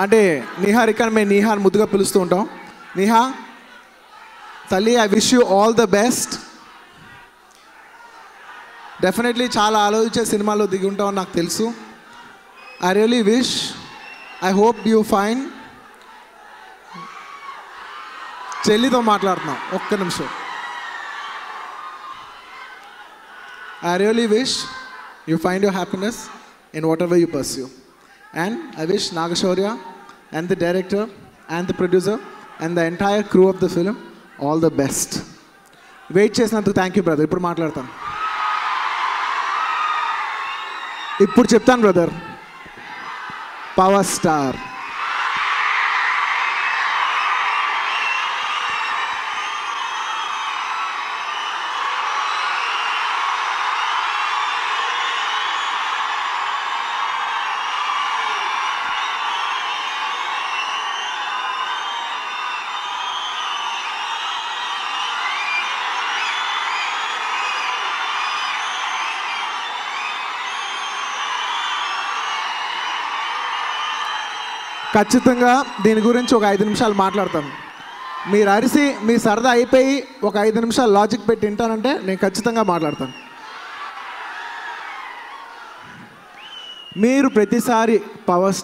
అంటే నిహారిక మేము నిహార్ ముద్దుగా పిలుస్తూ ఉంటాం. నిహా తల్లి, I wish you all the best. Definitely చాలా ఆలోచించే సినిమాలో దిగి ఉంటామని నాకు తెలుసు. I really wish, I hope you fine. చెల్లితో మాట్లాడుతున్నాం, ఒక్క నిమిషం. I really wish you find your happiness in whatever you pursue. And I wish Nagashaurya and the director and the producer and the entire crew of the film all the best. Wait చేసినందుకు thank you brother. ఇప్పుడు మాట్లాడతాను, ఇప్పుడు చెప్తాను brother. Power star ఖచ్చితంగా దీని గురించి ఒక 5 నిమిషాలు మాట్లాడతాను. మీరు అరిసి మీ సరదా అయిపోయి ఒక 5 నిమిషాలు లాజిక్ పెట్టి వింటానంటే నేను ఖచ్చితంగా మాట్లాడతాను. మీరు ప్రతిసారి పవర్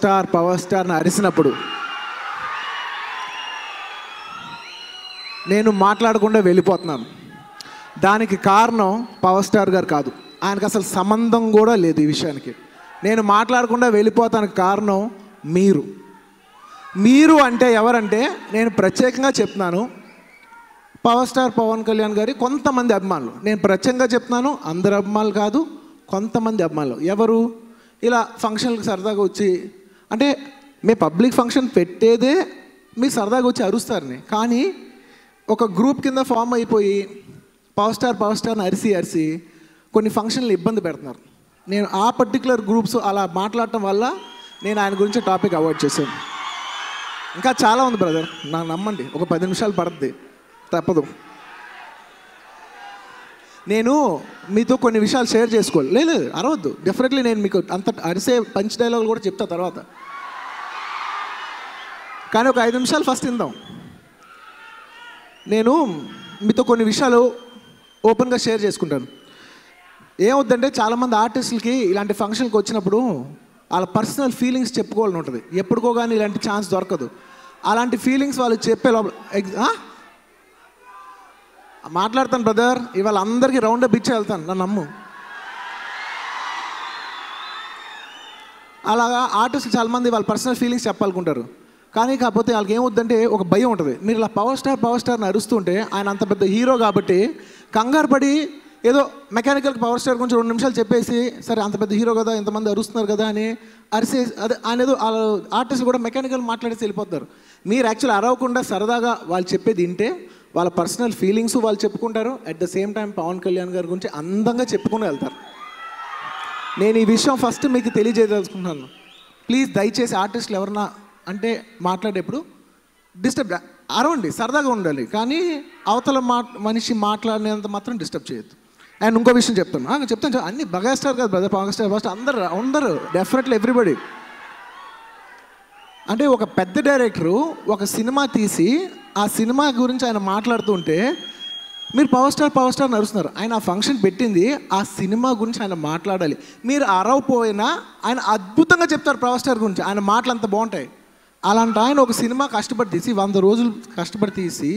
స్టార్ని అరిసినప్పుడు నేను మాట్లాడకుండా వెళ్ళిపోతున్నాను. దానికి కారణం పవర్ స్టార్ గారు కాదు, ఆయనకు అసలు సంబంధం కూడా లేదు ఈ విషయానికి. నేను మాట్లాడకుండా వెళ్ళిపోతానికి కారణం మీరు అంటే ఎవరంటే, నేను ప్రత్యేకంగా చెప్తున్నాను, పవర్ స్టార్ పవన్ కళ్యాణ్ గారి కొంతమంది అభిమానులు. నేను ప్రత్యేకంగా చెప్తున్నాను, అందరు అభిమానులు కాదు, కొంతమంది అభిమానులు. ఎవరు ఇలా ఫంక్షన్లకు సరదాగా వచ్చి, అంటే మీ పబ్లిక్ ఫంక్షన్ పెట్టేదే మీ సరదాగా వచ్చి అరుస్తారని, కానీ ఒక గ్రూప్ కింద ఫామ్ అయిపోయి పవర్ స్టార్ని అరిసి కొన్ని ఫంక్షన్లు ఇబ్బంది పెడుతున్నారు. నేను ఆ పర్టికులర్ గ్రూప్స్ అలా మాట్లాడటం వల్ల నేను ఆయన గురించి టాపిక్ అవాయిడ్ చేశాను. ఇంకా చాలా ఉంది బ్రదర్, నాకు నమ్మండి, ఒక 10 నిమిషాలు పడుతుంది, తప్పదు. నేను మీతో కొన్ని విషయాలు షేర్ చేసుకోవాలి. లేదు అరవద్దు, డెఫినెట్లీ నేను మీకు అంత అరిసే పంచ్ డైలాగులు కూడా చెప్తా తర్వాత, కానీ ఒక 5 నిమిషాలు ఫస్ట్ విందాం. నేను మీతో కొన్ని విషయాలు ఓపెన్గా షేర్ చేసుకుంటాను. ఏమవుద్దంటే, చాలామంది ఆర్టిస్టులకి ఇలాంటి ఫంక్షన్కి వచ్చినప్పుడు వాళ్ళ పర్సనల్ ఫీలింగ్స్ చెప్పుకోవాలని ఉంటుంది. ఎప్పుడుకో కానీ ఇలాంటి ఛాన్స్ దొరకదు. అలాంటి ఫీలింగ్స్ వాళ్ళు చెప్పే లోపల మాట్లాడతాను బ్రదర్. ఇవాళ అందరికీ రౌండ్ అప్ ఇచ్చే వెళ్తాను, నన్ను నమ్ము. అలాగా ఆర్టిస్టులు చాలామంది వాళ్ళ పర్సనల్ ఫీలింగ్స్ చెప్పాలనుకుంటారు, కానీ కాకపోతే వాళ్ళకి ఏమవుద్దంటే ఒక భయం ఉంటుంది. మీరు ఇలా పవర్ స్టార్ని అరుస్తుంటే, ఆయన అంత పెద్ద హీరో కాబట్టి కంగారు పడి ఏదో మెకానికల్ పవర్ స్టార్ గురించి 2 నిమిషాలు చెప్పేసి, సరే అంత పెద్ద హీరో కదా, ఇంతమంది అరుస్తున్నారు కదా అని అరిసే, అదే ఆయన ఏదో ఆర్టిస్ట్ కూడా మెకానికల్ మాట్లాడేసి వెళ్ళిపోతారు. మీరు యాక్చువల్లీ అరవకుండా సరదాగా వాళ్ళు చెప్పేది వింటే వాళ్ళ పర్సనల్ ఫీలింగ్స్ వాళ్ళు చెప్పుకుంటారు. At the same time Pawan Kalyan గారి గురించి అందంగా చెప్పుకుని వెళ్తారు. నేను ఈ విషయం ఫస్ట్ మీకు తెలియజేయదలుచుకుంటున్నాను. ప్లీజ్ దయచేసి ఆర్టిస్టులు ఎవరన్నా అంటే మాట్లాడేప్పుడు డిస్టర్బ్ అరవండి, సరదాగా ఉండాలి, కానీ అవతల మనిషి మాట్లాడినంత మాత్రం డిస్టర్బ్ చేయొద్దు. అండ్ ఇంకో విషయం చెప్తాను, అన్ని మెగాస్టార్ కాదు బ్రదర్, పవర్ స్టార్ ఫస్ట్ అందరూ డెఫినెట్లీ ఎవ్రీబడి. అంటే ఒక పెద్ద డైరెక్టరు ఒక సినిమా తీసి ఆ సినిమా గురించి ఆయన మాట్లాడుతుంటే మీరు పవర్ స్టార్ నడుస్తున్నారు. ఆయన ఆ ఫంక్షన్ పెట్టింది ఆ సినిమా గురించి ఆయన మాట్లాడాలి. మీరు అరవపోయినా ఆయన అద్భుతంగా చెప్తారు పవర్ స్టార్ గురించి, ఆయన మాటలు అంత బాగుంటాయి. అలాంటి ఆయన ఒక సినిమా కష్టపడి తీసి 100 రోజులు కష్టపడి తీసి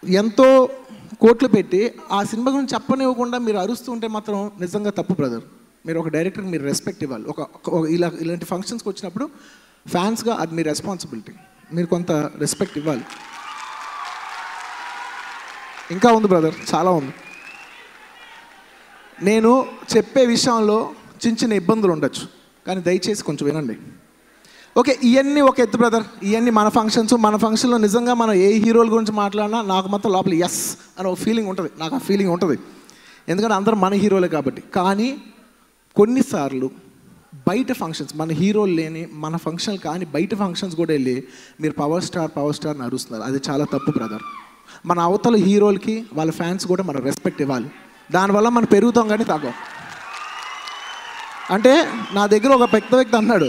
ఎంతో కోట్లు పెట్టి ఆ సినిమా గురించి చెప్పనివ్వకుండా మీరు అరుస్తుంటే మాత్రం నిజంగా తప్పు బ్రదర్. మీరు ఒక డైరెక్టర్కి మీరు రెస్పెక్ట్ ఇవ్వాలి. ఇలాంటి ఫంక్షన్స్కి వచ్చినప్పుడు ఫ్యాన్స్గా అది మీ రెస్పాన్సిబిలిటీ, మీరు కొంత రెస్పెక్ట్ ఇవ్వాలి. ఇంకా ఉంది బ్రదర్, చాలా ఉంది. నేను చెప్పే విషయంలో చిన్న ఇబ్బందులు ఉండొచ్చు, కానీ దయచేసి కొంచెం వినండి. ఓకే, ఇవన్నీ ఒక ఎత్తు బ్రదర్, ఇవన్నీ మన ఫంక్షన్లో నిజంగా మనం ఏ హీరోల గురించి మాట్లాడినా నాకు మాత్రం లోపల ఎస్ అని ఒక ఫీలింగ్ ఉంటుంది. నాకు ఆ ఫీలింగ్ ఉంటుంది, ఎందుకంటే అందరూ మన హీరోలే కాబట్టి. కానీ కొన్నిసార్లు బయట ఫంక్షన్స్, మన హీరోలు లేని మన ఫంక్షన్లు కానీ బయట ఫంక్షన్స్ కూడా వెళ్ళి మీరు పవర్ స్టార్ని అరుస్తున్నారు, అది చాలా తప్పు బ్రదర్. మన అవతల హీరోలకి వాళ్ళ ఫ్యాన్స్ కూడా మనం రెస్పెక్ట్ ఇవ్వాలి. దానివల్ల మనం పెరుగుతాం కానీ తగ్గం. అంటే నా దగ్గర ఒక పెద్ద వ్యక్తి అన్నాడు,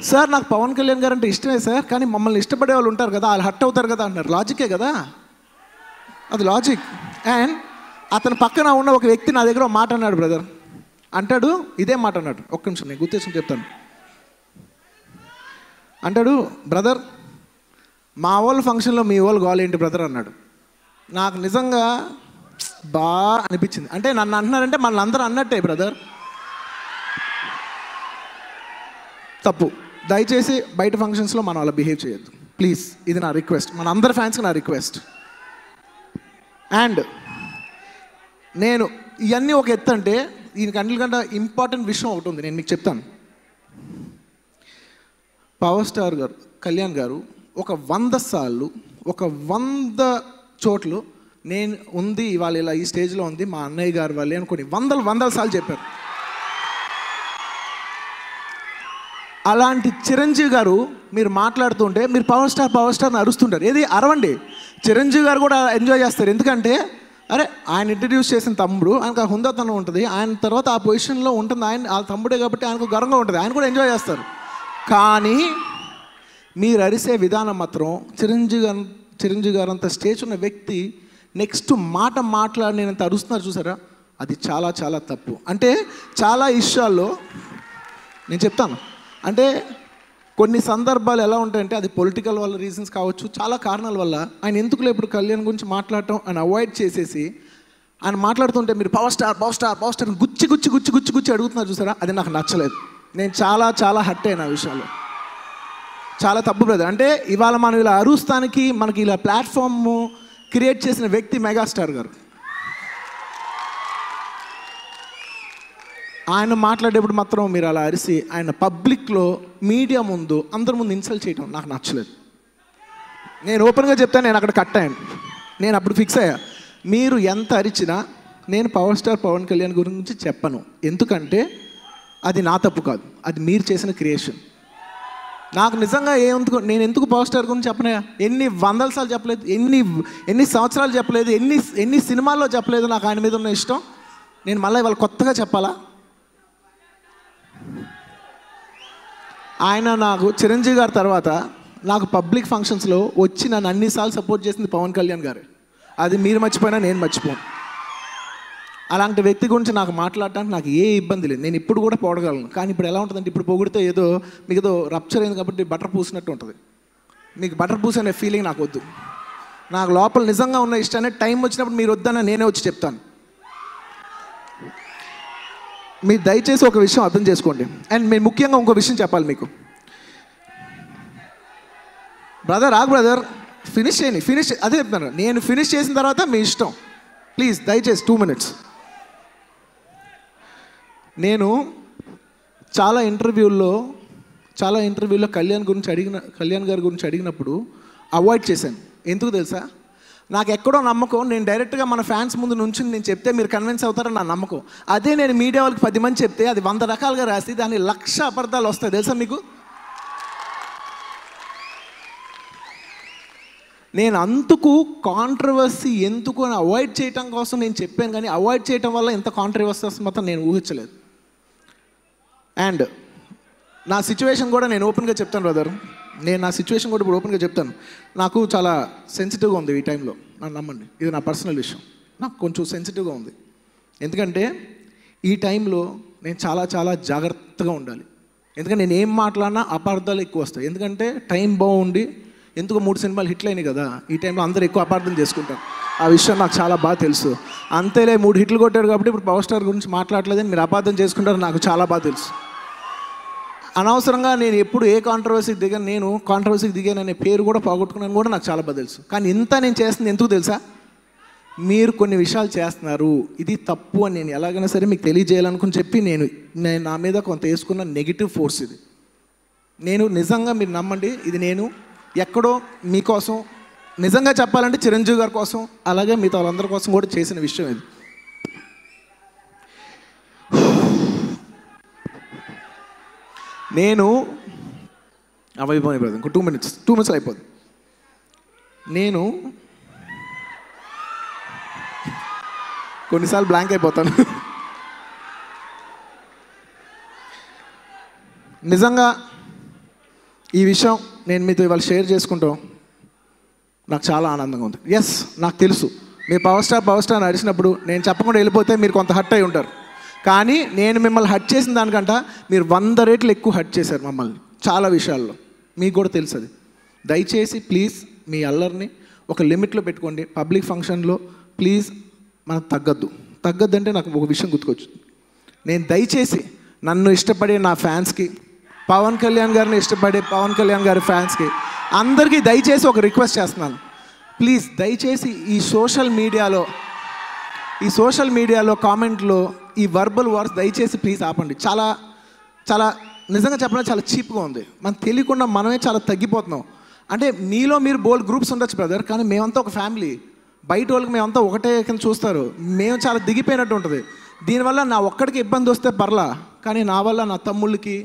సార్ నాకు పవన్ కళ్యాణ్ గారు అంటే ఇష్టమే సార్, కానీ మమ్మల్ని ఇష్టపడే వాళ్ళు ఉంటారు కదా, వాళ్ళు హర్ట్ అవుతారు కదా అన్నారు. లాజికే కదా, అది లాజిక్. అండ్ అతని పక్కన ఉన్న ఒక వ్యక్తి నా దగ్గర ఒక మాట అన్నాడు, బ్రదర్ అంటాడు, ఇదే మాట అన్నాడు, ఒక్క నిమిషం నేను గుర్తేసుకుని చెప్తాను. అంటాడు, బ్రదర్ మా వాళ్ళ ఫంక్షన్లో మీ వాళ్ళు గోల్ ఏంటి బ్రదర్ అన్నాడు. నాకు నిజంగా బాగా అనిపించింది. అంటే నన్ను అంటున్నారంటే మన అందరూ అన్నట్టే బ్రదర్. తప్పు. దయచేసి బయట ఫంక్షన్స్లో మనం అలా బిహేవ్ చేయొద్దు ప్లీజ్. ఇది నా రిక్వెస్ట్, మన అందరి ఫ్యాన్స్కి నా రిక్వెస్ట్. అండ్ నేను ఇవన్నీ ఒక ఎత్తు అంటే దీనికి అన్నిటికంటే ఇంపార్టెంట్ విషయం ఒకటి ఉంది, నేను మీకు చెప్తాను. పవర్ స్టార్ గారు కళ్యాణ్ గారు ఒక 100 సార్లు 100 చోట్లు నేను ఉంది ఇవాళ ఇలా ఈ స్టేజ్లో ఉంది మా అన్నయ్య గారు వాళ్ళే అనుకుని వందల సార్లు చెప్పారు. అలాంటి చిరంజీవి గారు మీరు మాట్లాడుతుంటే మీరు పవర్ స్టార్ని అరుస్తుంటారు. ఏది అరవండి, చిరంజీవి గారు కూడా ఎంజాయ్ చేస్తారు. ఎందుకంటే అరే ఆయన ఇంట్రడ్యూస్ చేసిన తమ్ముడు, ఆయనకు ఆ హుందాతనం ఉంటుంది, ఆయన తర్వాత ఆ పొజిషన్లో ఉంటుంది, ఆయన ఆ తమ్ముడే కాబట్టి ఆయనకు గర్వంగా ఉంటుంది, ఆయన కూడా ఎంజాయ్ చేస్తారు. కానీ మీరు అరిసే విధానం మాత్రం చిరంజీవి గారు అంత స్టేజ్ ఉన్న వ్యక్తి నెక్స్ట్ మాట మాట్లాడినంత అరుస్తున్నారు చూసారా, అది చాలా చాలా తప్పు. అంటే చాలా విషయాల్లో నేను చెప్తాను, అంటే కొన్ని సందర్భాలు ఎలా ఉంటాయంటే అది పొలిటికల్ వల్ల రీజన్స్ కావచ్చు, చాలా కారణాల వల్ల ఆయన ఎందుకులే ఇప్పుడు కళ్యాణ్ గురించి మాట్లాడటం ఆయన అవాయిడ్ చేసేసి ఆయన మాట్లాడుతుంటే మీరు పవర్ స్టార్ గుచ్చి అడుగుతున్నారు చూసారా, అది నాకు నచ్చలేదు. నేను చాలా చాలా హర్ట్ అయిన విషయాలు, చాలా తప్పు బ్రదర్. అంటే ఇవాళ మనం ఇలా అరుస్తానికి మనకి ఇలా ప్లాట్ఫామ్ క్రియేట్ చేసిన వ్యక్తి మెగాస్టార్ గారు. ఆయన మాట్లాడేప్పుడు మాత్రం మీరు అలా అరిసి ఆయన పబ్లిక్లో మీడియా ముందు అందరి ముందు ఇన్సల్ట్ చేయడం నాకు నచ్చలేదు. నేను ఓపెన్గా చెప్తాను, నేను అక్కడ కట్ అయ్యాను. నేను అప్పుడు ఫిక్స్ అయ్యా, మీరు ఎంత అరిచినా నేను పవర్ స్టార్ పవన్ కళ్యాణ్ గురించి చెప్పను. ఎందుకంటే అది నా తప్పు కాదు, అది మీరు చేసిన క్రియేషన్. నాకు నిజంగా నేను ఎందుకు పవర్ స్టార్ గురించి చెప్పనయా, ఎన్ని 100 సార్లు చెప్పలేదు, ఎన్ని సంవత్సరాలు చెప్పలేదు, ఎన్ని సినిమాల్లో చెప్పలేదు నాకు ఆయన మీద ఉన్న ఇష్టం. నేను మళ్ళీ ఇవాళ కొత్తగా చెప్పాలా? ఆయన నాకు చిరంజీవి గారి తర్వాత నాకు పబ్లిక్ ఫంక్షన్స్లో వచ్చి నన్ను అన్నిసార్లు సపోర్ట్ చేసింది పవన్ కళ్యాణ్ గారు. అది మీరు మర్చిపోయినా నేను మర్చిపోను. అలాంటి వ్యక్తి గురించి నాకు మాట్లాడటానికి నాకు ఏ ఇబ్బంది లేదు, నేను ఇప్పుడు కూడా పోడగలను. కానీ ఇప్పుడు ఎలా ఉంటుందంటే ఇప్పుడు పొగిడితే ఏదో మీకు ఏదో రప్చర్ అయింది కాబట్టి బటర్ పూసినట్టు ఉంటుంది. మీకు బటర్ పూసి అనే ఫీలింగ్ నాకు వద్దు. నాకు లోపల నిజంగా ఉన్న ఇష్టాన్ని టైం వచ్చినప్పుడు మీరు వద్దన్న నేనే వచ్చి చెప్తాను. మీరు దయచేసి ఒక విషయం అర్థం చేసుకోండి. అండ్ మీరు ముఖ్యంగా ఇంకో విషయం చెప్పాలి మీకు. బ్రదర్ ఫినిష్ అదే చెప్తాను. నేను ఫినిష్ చేసిన తర్వాత మీ ఇష్టం, ప్లీజ్ దయచేసి 2 minutes. నేను చాలా ఇంటర్వ్యూల్లో కళ్యాణ్ గారి గురించి అడిగినప్పుడు అవాయిడ్ చేశాను. ఎందుకు తెలుసా? నాకు ఎక్కడో నమ్మకం, నేను డైరెక్ట్గా మన ఫ్యాన్స్ ముందు నుంచి నేను చెప్తే మీరు కన్విన్స్ అవుతారని నా నమ్మకం. అదే నేను మీడియా వాళ్ళకి 10 మంది చెప్తే అది 100 రకాలుగా రాసి దాని 1,00,000 అబద్ధాలు వస్తాయి తెలుసా మీకు. నేను అందుకు కాంట్రవర్సీ ఎందుకు అని అవాయిడ్ చేయటం కోసం నేను చెప్పాను, కానీ అవాయిడ్ చేయటం వల్ల ఎంత కాంట్రవర్సీ వస్తుంది మాత్రం నేను ఊహించలేదు. అండ్ నా సిచ్యువేషన్ కూడా నేను ఓపెన్గా చెప్తాను బ్రదర్, నేను నా సిచ్యువేషన్ కూడా ఇప్పుడు ఓపెన్గా చెప్తాను. నాకు చాలా సెన్సిటివ్గా ఉంది ఈ టైంలో, నన్ను నమ్మండి, ఇది నా పర్సనల్ విషయం. నాకు కొంచెం సెన్సిటివ్గా ఉంది, ఎందుకంటే ఈ టైంలో నేను చాలా చాలా జాగ్రత్తగా ఉండాలి. ఎందుకంటే నేను ఏం మాట్లాడినా అపార్థాలు ఎక్కువ వస్తాయి. ఎందుకంటే టైం బాగుండి ఎందుకు 3 సినిమాలు హిట్లు అయినాయి కదా, ఈ టైంలో అందరూ ఎక్కువ అపార్థం చేసుకుంటారు. ఆ విషయం నాకు చాలా బాగా తెలుసు. అంతేలే 3 హిట్లు కొట్టారు కాబట్టి ఇప్పుడు పవర్ స్టార్ గురించి మాట్లాడలేదని మీరు అపార్థం చేసుకుంటారు, నాకు చాలా బాగా తెలుసు. అనవసరంగా నేను ఎప్పుడు ఏ కాంట్రవర్సీకి దిగాను, నేను కాంట్రవర్సీకి దిగాననే పేరు కూడా పోగొట్టుకున్నాను కూడా నాకు చాలా బాగా తెలుసు. కానీ ఇంత నేను చేస్తుంది ఎందుకు తెలుసా? మీరు కొన్ని విషయాలు చేస్తున్నారు, ఇది తప్పు అని నేను ఎలాగైనా సరే మీకు తెలియజేయాలనుకుని చెప్పి నేను నా మీద కొంత వేసుకున్న నెగిటివ్ ఫోర్స్ ఇది. నేను నిజంగా మీరు నమ్మండి, ఇది నేను ఎక్కడో మీకోసం నిజంగా చెప్పాలంటే చిరంజీవి గారి కోసం అలాగే మిగతా వాళ్ళందరి కోసం కూడా చేసిన విషయం ఇది. నేను అవైపోయి బ్రదర్ ఇంకో 2 minutes అయిపోద్ది. నేను కొన్నిసార్లు బ్లాంక్ అయిపోతాను. నిజంగా ఈ విషయం నేను మీతో ఇవాళ షేర్ చేసుకుంటాం నాకు చాలా ఆనందంగా ఉంది. ఎస్, నాకు తెలుసు మీరు పవర్ స్టార్ నడిచినప్పుడు నేను చెప్పకుండా వెళ్ళిపోతే మీరు కొంత హర్ట్ అయి ఉంటారు. కానీ నేను మిమ్మల్ని హర్ట్ చేసిన దానికంట మీరు 100 రెట్లు ఎక్కువ హర్ట్ చేశారు మమ్మల్ని చాలా విషయాల్లో. మీకు కూడా తెలుసు అది. దయచేసి ప్లీజ్ మీ అల్లరిని ఒక లిమిట్లో పెట్టుకోండి. పబ్లిక్ ఫంక్షన్లో ప్లీజ్ మనకు తగ్గద్దు అంటే నాకు ఒక విషయం గుర్తుకొచ్చు. నేను దయచేసి నన్ను ఇష్టపడే నా ఫ్యాన్స్కి, పవన్ కళ్యాణ్ గారిని ఇష్టపడే పవన్ కళ్యాణ్ గారి ఫ్యాన్స్కి అందరికీ దయచేసి ఒక రిక్వెస్ట్ చేస్తున్నాను. ప్లీజ్ దయచేసి ఈ సోషల్ మీడియాలో కామెంట్లో ఈ వర్బల్ వార్స్ దయచేసి ప్లీజ్ ఆపండి. చాలా చాలా నిజంగా చెప్పడం చాలా చీప్గా ఉంది. మనకు తెలియకుండా మనమే చాలా తగ్గిపోతున్నాం. అంటే మీలో మీరు బోల్డ్ గ్రూప్స్ ఉండొచ్చు బ్రదర్, కానీ మేమంతా ఒక ఫ్యామిలీ. బయట వాళ్ళకి మేమంతా ఒకటే కింద చూస్తారు. మేము చాలా దిగిపోయినట్టు ఉంటుంది. దీనివల్ల నా ఒక్కడికి ఇబ్బంది వస్తే పర్లా, కానీ నా వల్ల నా తమ్ముళ్ళకి,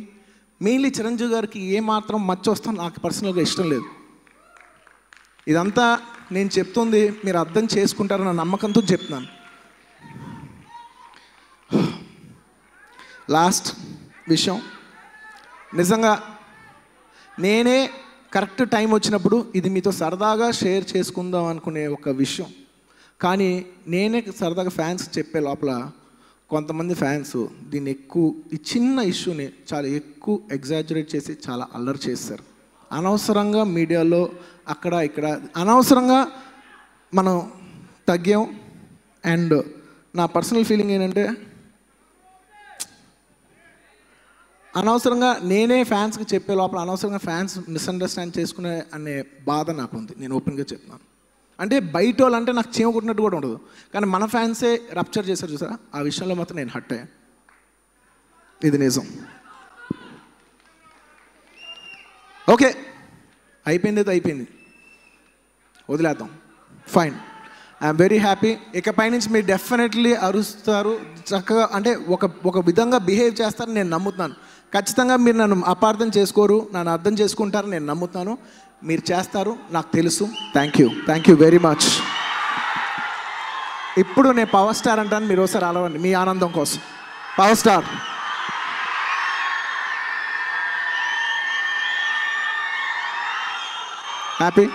మెయిన్లీ చిరంజీవి గారికి ఏమాత్రం మచ్చ వస్తాం నాకు పర్సనల్గా ఇష్టం లేదు. ఇదంతా నేను చెప్తుంది మీరు అర్థం చేసుకుంటారన్న నమ్మకంతో చెప్తున్నాను. లాస్ట్ విషయం, నిజంగా నేనే కరెక్ట్ టైం వచ్చినప్పుడు ఇది మీతో సరదాగా షేర్ చేసుకుందాం అనుకునే ఒక విషయం, కానీ నేనే సరదాగా ఫ్యాన్స్ చెప్పే లోపల కొంతమంది ఫ్యాన్స్ దీన్ని ఈ చిన్న ఇష్యూని చాలా ఎక్కువ ఎగ్జాజరేట్ చేసి చాలా అల్లరి చేస్తారు. అనవసరంగా మీడియాలో అక్కడ ఇక్కడ అనవసరంగా మనం తగ్గాం. అండ్ నా పర్సనల్ ఫీలింగ్ ఏంటంటే అనవసరంగా నేనే ఫ్యాన్స్కి చెప్పే లోపల అనవసరంగా ఫ్యాన్స్ మిస్అండర్స్టాండ్ చేసుకునే అనే బాధ నాకు ఉంది. నేను ఓపెన్గా చెప్తున్నాను. అంటే బయట వాళ్ళు అంటే నాకు చీమ కుట్టినట్టు కూడా ఉండదు, కానీ మన ఫ్యాన్సే రప్చర్ చేశారు చూసారా, ఆ విషయంలో మాత్రం నేను హర్ట్ అయ్యాను. ఇది నిజం. ఓకే, అయిపోయింది, వదిలేద్దాం, ఫైన్. I'm very happy. ఇకపై నుంచి మీరు డెఫినెట్లీ అరుస్తారు, చక్కగా అంటే ఒక విధంగా బిహేవ్ చేస్తారని నేను నమ్ముతున్నాను. ఖచ్చితంగా మీరు నన్ను అపార్థం చేసుకోరు, నన్ను అర్థం చేసుకుంటారని నేను నమ్ముతున్నాను. మీరు చేస్తారు, నాకు తెలుసు. Thank you very much. ఇప్పుడు నేను పవర్ స్టార్ అంటాను, మీరు ఒకసారి అలవండి మీ ఆనందం కోసం. Power star. Happy.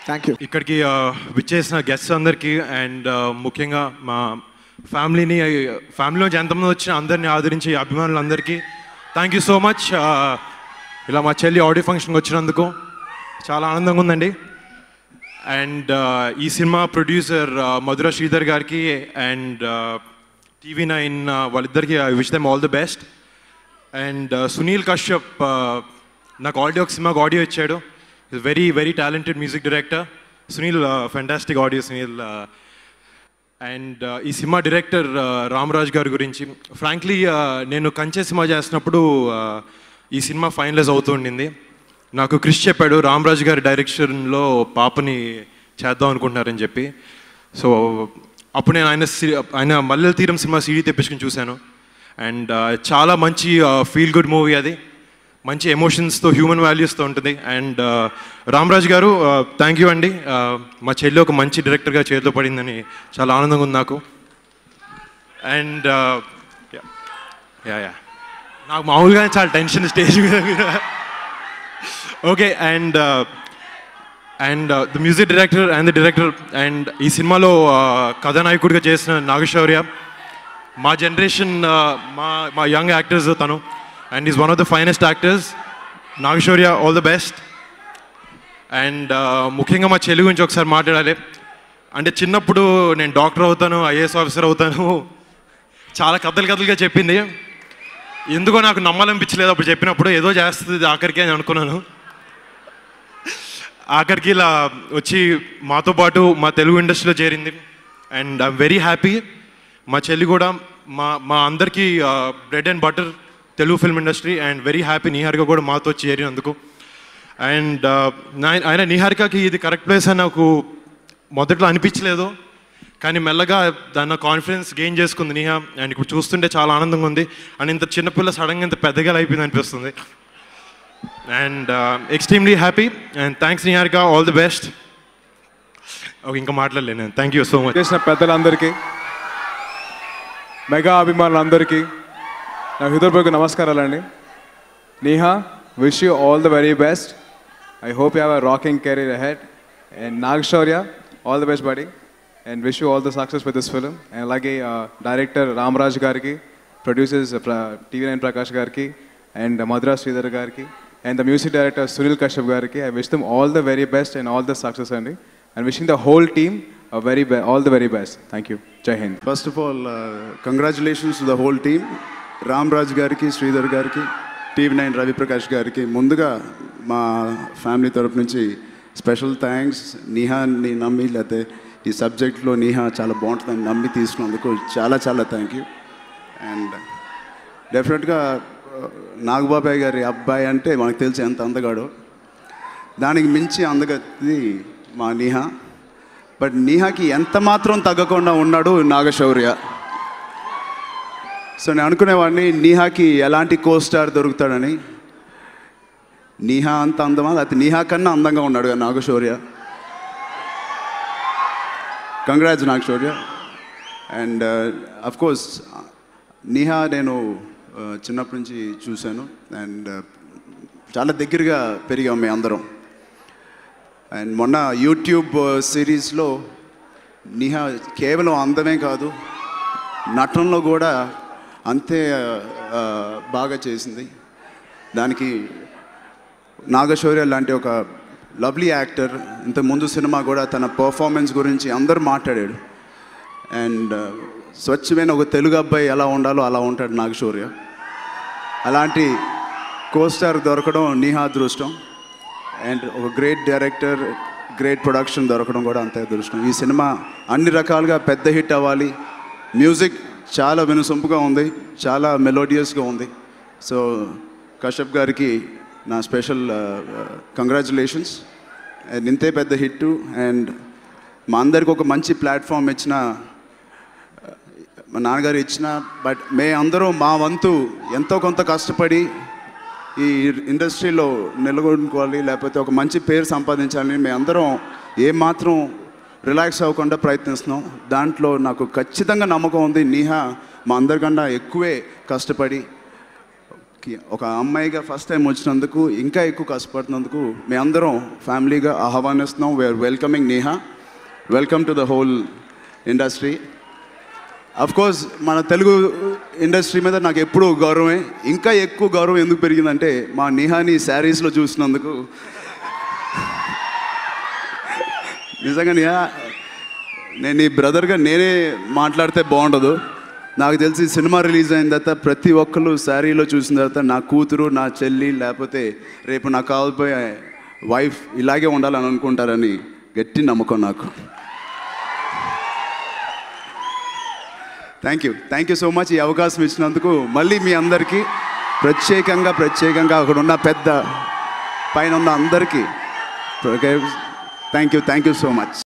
Thank you. ఇక్కడికి విచ్చేసిన గెస్ట్స్ అందరికీ అండ్ ముఖ్యంగా మా ఫ్యామిలీలో ఎంతమంది వచ్చిన అందరినీ ఆదరించి అభిమానులందరికీ థ్యాంక్ యూ సో మచ్. ఇలా మా చెల్లి ఆడియో ఫంక్షన్కి వచ్చినందుకు చాలా ఆనందంగా ఉందండి. అండ్ ఈ సినిమా ప్రొడ్యూసర్ మధుర శ్రీధర్ గారికి అండ్ TV9 వాళ్ళిద్దరికి I wish them all the best. And Sunil Kashyap నాకు ఒక సినిమాకి ఆడియో ఇచ్చాడు. Very very talented music director Sunil, fantastic audio Sunil. And ఈ సినిమా డైరెక్టర్ రామరాజ్ గారి గురించి ఫ్రాంక్లీ నేను కంచె సినిమా చేసినప్పుడు ఈ సినిమా ఫైనలైజ్ అవుతూ ఉండింది. నాకు క్రిష్ చెప్పాడు రామరాజ్ గారి డైరెక్షన్లో పాపని చేద్దాం అనుకుంటున్నారని చెప్పి. సో అప్పుడు నేను ఆయన మల్లెల తీరం సినిమా CD తెప్పించుకుని చూశాను. అండ్ చాలా మంచి ఫీల్ గుడ్ మూవీ అది, మంచి ఎమోషన్స్తో హ్యూమన్ వాల్యూస్తో ఉంటుంది. అండ్ రామరాజ్ గారు థ్యాంక్ యూ అండి. మా చెల్లి ఒక మంచి డైరెక్టర్గా చేతిలో పడిందని చాలా ఆనందంగా ఉంది నాకు. అండ్ యా నాకు మామూలుగానే చాలా టెన్షన్ స్టేజ్ మీద. Okay. And the music director and the director and ఈ సినిమాలో కథానాయకుడిగా చేసిన నాగశౌర్య, మా జనరేషన్ మా యంగ్ యాక్టర్స్ తను, and is one of the finest actors. Naga Shaurya, all the best. And ముఖ్యంగా మా చెల్లి గురించి ఒకసారి మాట్లాడాలి. అంటే చిన్నప్పుడు నేను డాక్టర్ అవుతాను, IAS ఆఫీసర్ అవుతాను చాలా కథలుగా చెప్పింది. ఎందుకో నాకు నమ్మాలనిపించలేదు అప్పుడు చెప్పినప్పుడు. ఏదో చేస్తుంది ఆఖరికి అని అనుకున్నాను. ఆఖరికి ఇలా వచ్చి మాతో పాటు మా తెలుగు ఇండస్ట్రీలో చేరింది. And I'm very happy. మా చెల్లి కూడా మా అందరికీ bread and butter Telugu film industry. And very happy Niharika కూడా మాతో చేరినందుకు. అండ్ ఆయన నిహారికకి ఇది కరెక్ట్ ప్లేస్ అని నాకు మొదట్లో అనిపించలేదు, కానీ మెల్లగా దాన్ని కాన్ఫిడెన్స్ గెయిన్ చేసుకుంది నిహా. అండ్ ఇప్పుడు చూస్తుంటే చాలా ఆనందంగా ఉంది. అండ్ ఇంత చిన్నపిల్ల సడన్గా ఇంత పెద్దగా అయిపోయింది అనిపిస్తుంది. And extremely happy. And thanks Niharika, all the best. Okay, ఇంకా మాట్లాడలేదు నేను. Thank you so much. చేసిన పెద్దలందరికీ, మెగా అభిమానులందరికీ నా హృదయపూర్వక నమస్కారాలండి. Neha, wish you all the very best. I hope you have a rocking career ahead. And Nagshaurya, all the best, buddy. And wish you all the success with this film. And alage director Ramraj Garki, producers TV9 Prakash Garki, and Madhura Sridhar Garki, and the music director Sunil Kashyap Garki. I wish them all the very best and all the success, Andy. And wishing the whole team all the very best. Thank you. Jai Hind. First of all, congratulations to the whole team. Ramraj Garki, Sridhar Garki, TV9 Ravi Prakash Garki. ముందుగా మా family తరపు నుంచి special thanks. నీహాని నమ్మి లేకపోతే ఈ సబ్జెక్ట్లో నీహా చాలా బాగుంటుందని నమ్మి తీసుకున్నందుకు చాలా చాలా థ్యాంక్ యూ. అండ్ డెఫినెట్గా నాగబాబాయ్ గారి అబ్బాయి అంటే మనకు తెలిసి ఎంత అందగాడో, దానికి మించి అందగది మా నీహా. బట్ నీహాకి ఎంత మాత్రం తగ్గకుండా ఉన్నాడు నాగశౌర్య. సో నేను అనుకునేవాడిని నీహాకి ఎలాంటి కోస్టార్ దొరుకుతాడని. నీహా అంత అందమా, లేకపోతే నీహా కన్నా అందంగా ఉన్నాడు కదా Naga Shaurya. Congrats Naga Shaurya. And of course Neeha నేను చిన్నప్పటి నుంచి చూశాను అండ్ చాలా దగ్గరగా పెరిగాం మేము అందరం. అండ్ మొన్న యూట్యూబ్ సిరీస్లో నీహా కేవలం అందమే కాదు, నటనలో కూడా అంతే బాగా చేసింది. దానికి నాగశౌర్య లాంటి ఒక లవ్లీ యాక్టర్ ఇంతకుముందు సినిమా కూడా తన పర్ఫార్మెన్స్ గురించి అందరూ మాట్లాడాడు. అండ్ స్వచ్ఛమైన ఒక తెలుగు అబ్బాయి ఎలా ఉండాలో అలా ఉంటాడు నాగశౌర్య. అలాంటి కోస్టార్ దొరకడం నీహా అదృష్టం. అండ్ ఒక గ్రేట్ డైరెక్టర్, గ్రేట్ ప్రొడక్షన్ దొరకడం కూడా అంతే అదృష్టం. ఈ సినిమా అన్ని రకాలుగా పెద్ద హిట్ అవ్వాలి. మ్యూజిక్ చాలా వినసొంపుగా ఉంది, చాలా మెలోడియస్గా ఉంది. సో కశ్యప్ గారికి నా స్పెషల్ కంగ్రాచులేషన్స్. అండ్ ఇంతే పెద్ద హిట్ అండ్ మా అందరికి ఒక మంచి ప్లాట్ఫామ్ ఇచ్చిన మా నాన్నగారు ఇచ్చిన, బట్ అందరం మా వంతు ఎంతో కొంత కష్టపడి ఈ ఇండస్ట్రీలో నిలబడుకోవాలి, లేకపోతే ఒక మంచి పేరు సంపాదించాలని మేము అందరం ఏమాత్రం రిలాక్స్ అవ్వకుండా ప్రయత్నిస్తున్నాం. దాంట్లో నాకు ఖచ్చితంగా నమ్మకం ఉంది. నీహా మా అందరికన్నా ఎక్కువే కష్టపడి ఒక అమ్మాయిగా ఫస్ట్ టైం వచ్చినందుకు, ఇంకా ఎక్కువ కష్టపడుతున్నందుకు మేము అందరం ఫ్యామిలీగా ఆహ్వానిస్తున్నాం. We are welcoming Neeha. Welcome to the whole industry. Of course మన తెలుగు ఇండస్ట్రీ మీద నాకు ఎప్పుడూ గౌరవమే. ఇంకా ఎక్కువ గౌరవం ఎందుకు పెరిగిందంటే మా నీహాని శారీస్లో చూసినందుకు. నిజంగా నీహా, నేను నీ బ్రదర్గా నేనే మాట్లాడితే బాగుండదు. నాకు తెలిసి సినిమా రిలీజ్ అయిన తర్వాత ప్రతి ఒక్కరు శారీలో చూసిన తర్వాత నా కూతురు, నా చెల్లి, లేకపోతే రేపు నాకు కావాల్పోయే వైఫ్ ఇలాగే ఉండాలని అనుకుంటారని గట్టి నమ్మకం నాకు. థ్యాంక్ యూ సో మచ్ ఈ అవకాశం ఇచ్చినందుకు. మళ్ళీ మీ అందరికీ ప్రత్యేకంగా అక్కడ ఉన్న పెద్ద పైన ఉన్న అందరికీ థ్యాంక్ యూ సో మచ్.